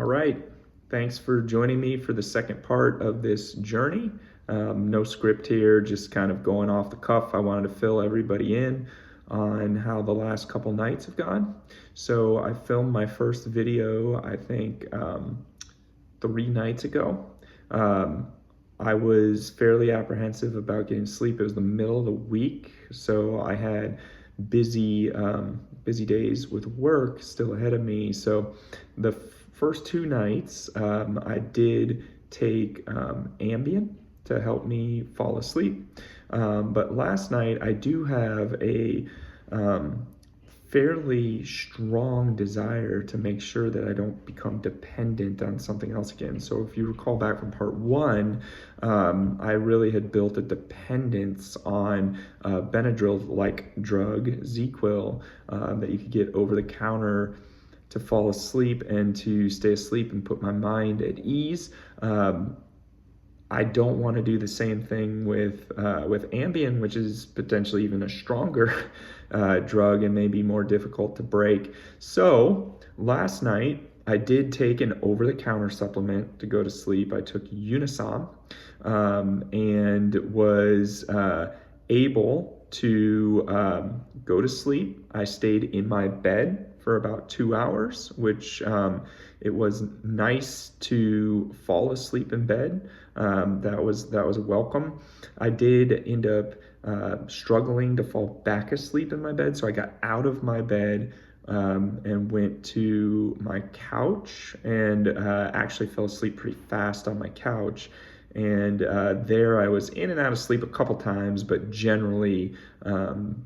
All right. Thanks for joining me for the second part of this journey. No script here, just kind of going off the cuff. I wanted to fill everybody in on how the last couple nights have gone. So I filmed my first video, I think, 3 nights ago. Um, I was fairly apprehensive about getting sleep. It was the middle of the week, so I had busy days with work still ahead of me. So the first 2 nights, I did take Ambien to help me fall asleep. But last night, I do have a fairly strong desire to make sure that I don't become dependent on something else again. So if you recall back from part one, I really had built a dependence on Benadryl-like drug, ZzzQuil, that you could get over the counter to fall asleep and to stay asleep and put my mind at ease. I don't want to do the same thing with Ambien, which is potentially even a stronger drug and maybe more difficult to break. So last night I did take an over-the-counter supplement to go to sleep. I took Unisom and was able to go to sleep. I stayed in my bed for about 2 hours, which it was nice to fall asleep in bed. That was welcome. I did end up struggling to fall back asleep in my bed, so I got out of my bed and went to my couch and actually fell asleep pretty fast on my couch. And there I was in and out of sleep a couple times, but generally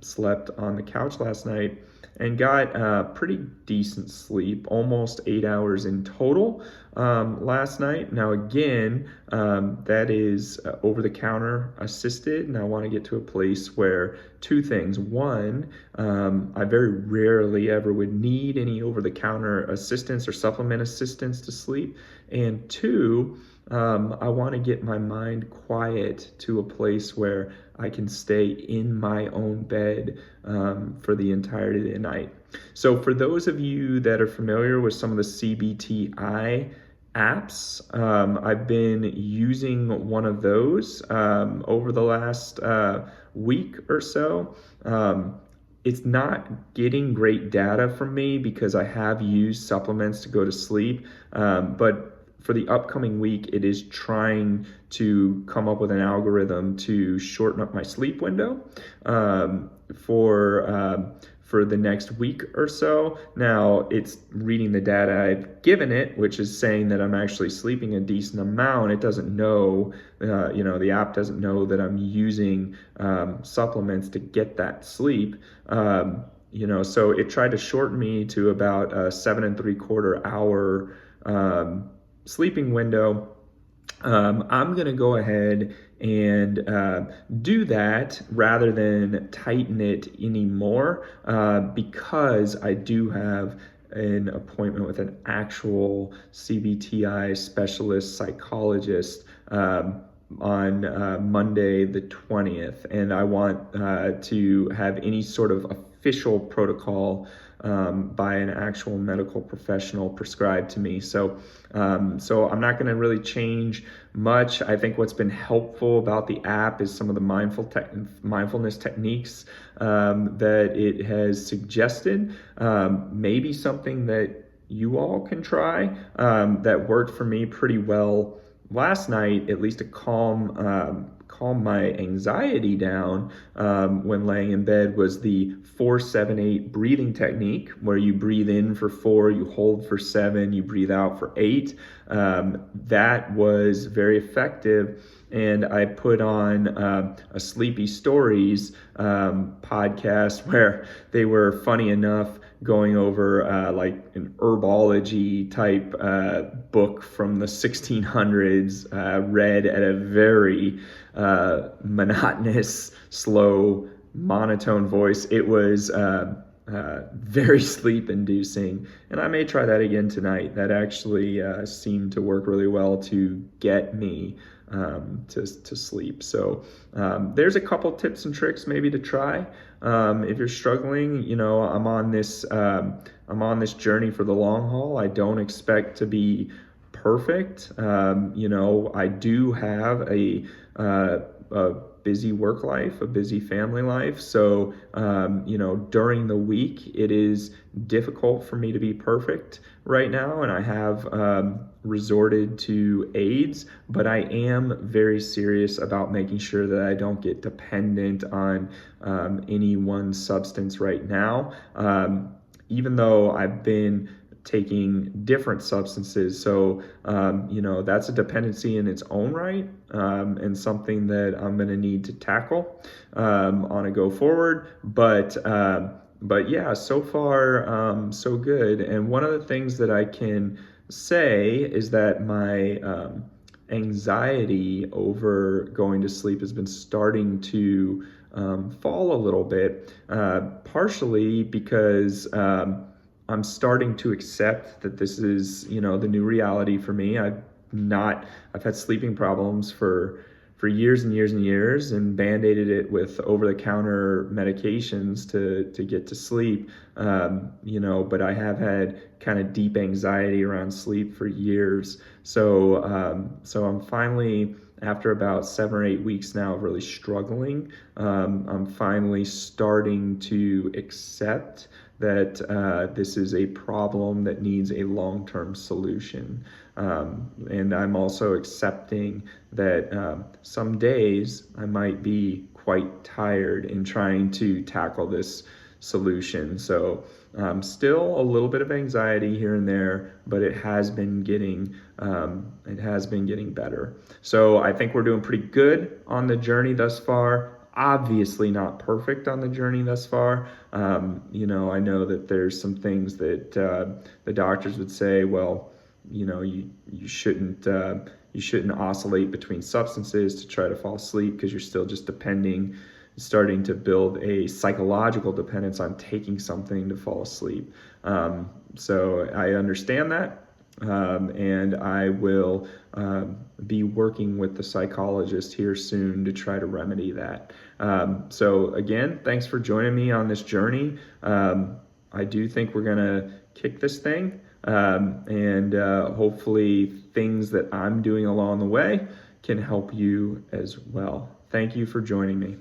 slept on the couch last night and got pretty decent sleep, almost 8 hours in total last night. Now again, that is over-the-counter assisted, and I want to get to a place where two things. One, I very rarely ever would need any over-the-counter assistance or supplement assistance to sleep. And two, I want to get my mind quiet to a place where I can stay in my own bed for the entirety of the night. So for those of you that are familiar with some of the CBTI apps, I've been using one of those over the last week or so. It's not getting great data from me because I have used supplements to go to sleep, but for the upcoming week, it is trying to come up with an algorithm to shorten up my sleep window for the next week or so. Now, it's reading the data I've given it, which is saying that I'm actually sleeping a decent amount. It doesn't know, the app doesn't know that I'm using supplements to get that sleep. So it tried to shorten me to about a 7 3/4 hour sleeping window. I'm going to go ahead and do that rather than tighten it anymore because I do have an appointment with an actual CBTI specialist psychologist on Monday the 20th, and I want to have any sort of official protocol by an actual medical professional prescribed to me. So I'm not going to really change much. I think what's been helpful about the app is some of the mindfulness techniques that it has suggested. Maybe something that you all can try that worked for me pretty well last night, at least to calm my anxiety down when laying in bed, was the 4-7-8 breathing technique, where you breathe in for 4, you hold for 7, you breathe out for 8. That was very effective. And I put on a Sleepy Stories podcast where they were funny enough going over like an herbology type book from the 1600s, read at a very monotonous, slow, monotone voice. It was very sleep inducing, and I may try that again tonight. That actually seemed to work really well to get me to sleep. So there's a couple tips and tricks maybe to try if you're struggling. I'm on this I'm on this journey for the long haul. I don't expect to be perfect. I do have a busy work life, a busy family life. So, during the week, it is difficult for me to be perfect right now, and I have resorted to aids, but I am very serious about making sure that I don't get dependent on any one substance right now. Even though I've been taking different substances. So, that's a dependency in its own right, and something that I'm going to need to tackle on a go forward. But yeah, so far, so good. And one of the things that I can say is that my anxiety over going to sleep has been starting to fall a little bit, partially because I'm starting to accept that this is, the new reality for me. I've had sleeping problems for years and years and years, and band-aided it with over-the-counter medications to get to sleep. But I have had kind of deep anxiety around sleep for years. So I'm finally, after about 7 or 8 weeks now of really struggling, I'm finally starting to accept that this is a problem that needs a long-term solution. And I'm also accepting that some days I might be quite tired in trying to tackle this solution. So still a little bit of anxiety here and there, but it has been getting better. So I think we're doing pretty good on the journey thus far. Obviously not perfect on the journey thus far. I know that there's some things that the doctors would say, well, you shouldn't oscillate between substances to try to fall asleep, because you're still just starting to build a psychological dependence on taking something to fall asleep. So I understand that. And I will be working with the psychologist here soon to try to remedy that. So again, thanks for joining me on this journey. I do think we're gonna kick this thing, and hopefully things that I'm doing along the way can help you as well. Thank you for joining me.